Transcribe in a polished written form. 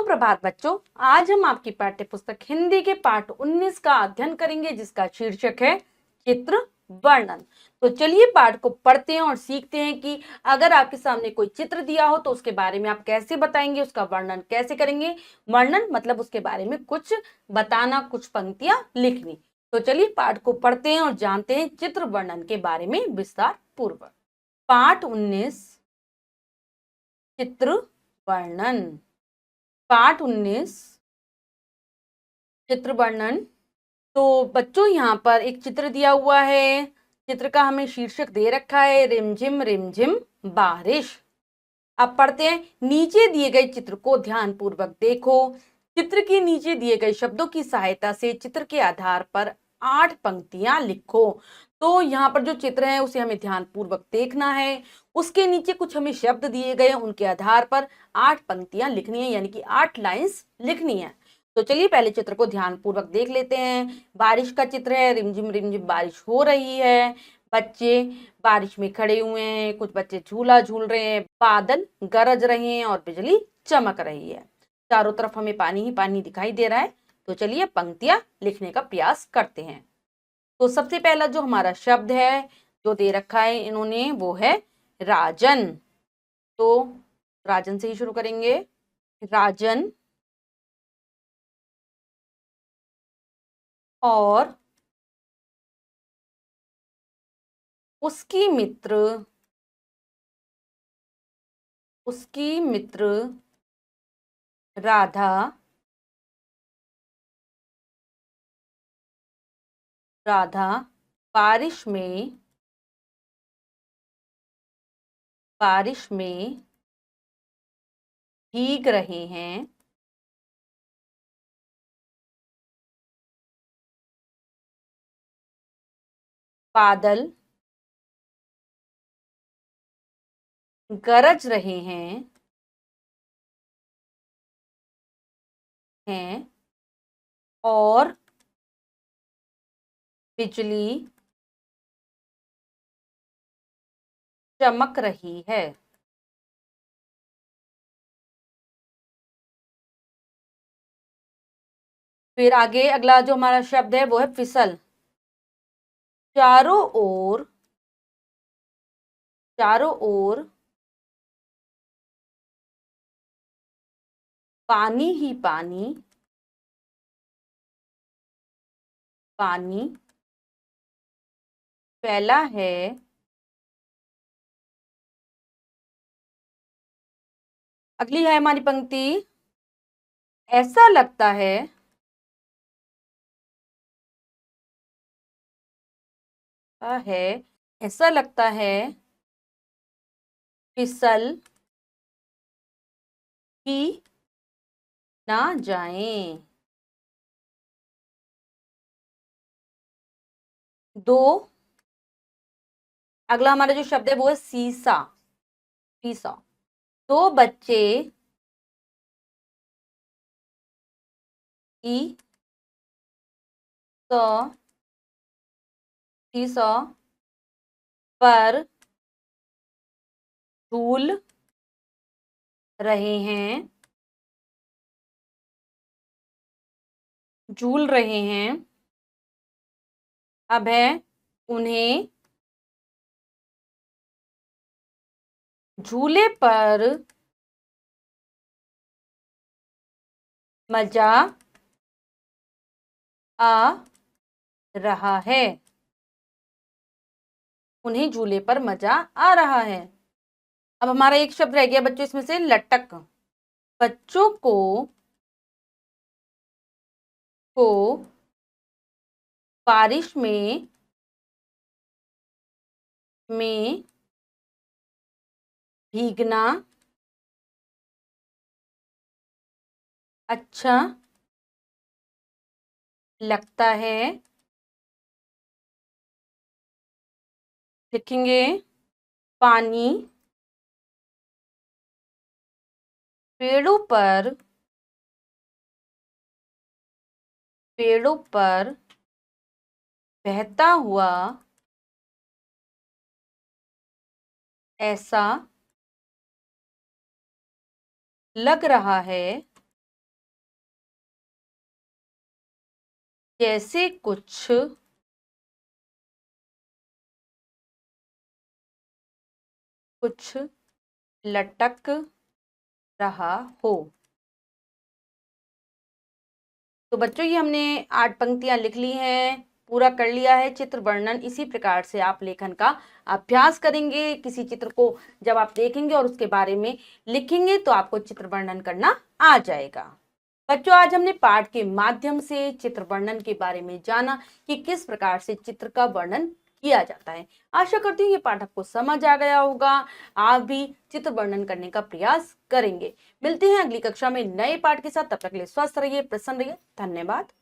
सुप्रभात बच्चों, आज हम आपकी पाठ्य पुस्तक हिंदी के पाठ 19 का अध्ययन करेंगे, जिसका शीर्षक है चित्र वर्णन। तो चलिए पाठ को पढ़ते हैं और सीखते हैं कि अगर आपके सामने कोई चित्र दिया हो तो उसके बारे में आप कैसे बताएंगे, उसका वर्णन कैसे करेंगे। वर्णन मतलब उसके बारे में कुछ बताना, कुछ पंक्तियां लिखनी। तो चलिए पाठ को पढ़ते हैं और जानते हैं चित्र वर्णन के बारे में विस्तार पूर्वक। पाठ 19 चित्र वर्णन। पाठ 19 चित्र वर्णन। तो बच्चों यहाँ पर एक चित्र दिया हुआ है। चित्र का हमें शीर्षक दे रखा है रिमझिम बारिश। अब पढ़ते हैं। नीचे दिए गए चित्र को ध्यान पूर्वक देखो। चित्र के नीचे दिए गए शब्दों की सहायता से चित्र के आधार पर 8 पंक्तियां लिखो। तो यहाँ पर जो चित्र है उसे हमें ध्यान पूर्वक देखना है। उसके नीचे कुछ हमें शब्द दिए गए, उनके आधार पर 8 पंक्तियां लिखनी है, यानी कि 8 लाइंस लिखनी है। तो चलिए पहले चित्र को ध्यान पूर्वक देख लेते हैं। बारिश का चित्र है, रिमझिम बारिश हो रही है। बच्चे बारिश में खड़े हुए हैं, कुछ बच्चे झूला झूल रहे हैं, बादल गरज रहे हैं और बिजली चमक रही है। चारों तरफ हमें पानी ही पानी दिखाई दे रहा है। तो चलिए पंक्तियां लिखने का प्रयास करते हैं। तो सबसे पहला जो हमारा शब्द है जो दे रखा है इन्होंने, वो है राजन। तो राजन से ही शुरू करेंगे। राजन और उसकी मित्र, उसकी मित्र राधा, राधा बारिश में, बारिश में भीग रहे हैं। बादल गरज रहे हैं और बिजली चमक रही है। फिर आगे अगला जो हमारा शब्द है वो है फिसल। चारों ओर, चारों ओर पानी ही पानी, पानी फैला है। अगली है हमारी पंक्ति। ऐसा लगता है, ऐसा लगता है फिसल ही ना जाएं। दो अगला हमारा जो शब्द है वो है सीसा। सीसा। दो बच्चे ई सौ सीसा पर झूल रहे हैं, झूल रहे हैं। अब है उन्हें झूले पर मजा आ रहा है। उन्हें झूले पर मजा आ रहा है। अब हमारा एक शब्द रह गया बच्चों इसमें से, लटक। बच्चों को बारिश में भीगना अच्छा लगता है। लिखेंगे पानी पेड़ों पर, पेड़ों पर बहता हुआ ऐसा लग रहा है। जैसे कुछ लटक रहा हो। तो बच्चों ये हमने 8 पंक्तियां लिख ली हैं, पूरा कर लिया है चित्र वर्णन। इसी प्रकार से आप लेखन का अभ्यास करेंगे। किसी चित्र को जब आप देखेंगे और उसके बारे में लिखेंगे तो आपको चित्र वर्णन करना आ जाएगा। बच्चों आज हमने पाठ के माध्यम से चित्र वर्णन के बारे में जाना कि किस प्रकार से चित्र का वर्णन किया जाता है। आशा करती हूँ ये पाठ आपको समझ आ गया होगा। आप भी चित्र वर्णन करने का प्रयास करेंगे। मिलते हैं अगली कक्षा में नए पाठ के साथ। तब तक के लिए स्वस्थ रहिए, प्रसन्न रहिए। धन्यवाद।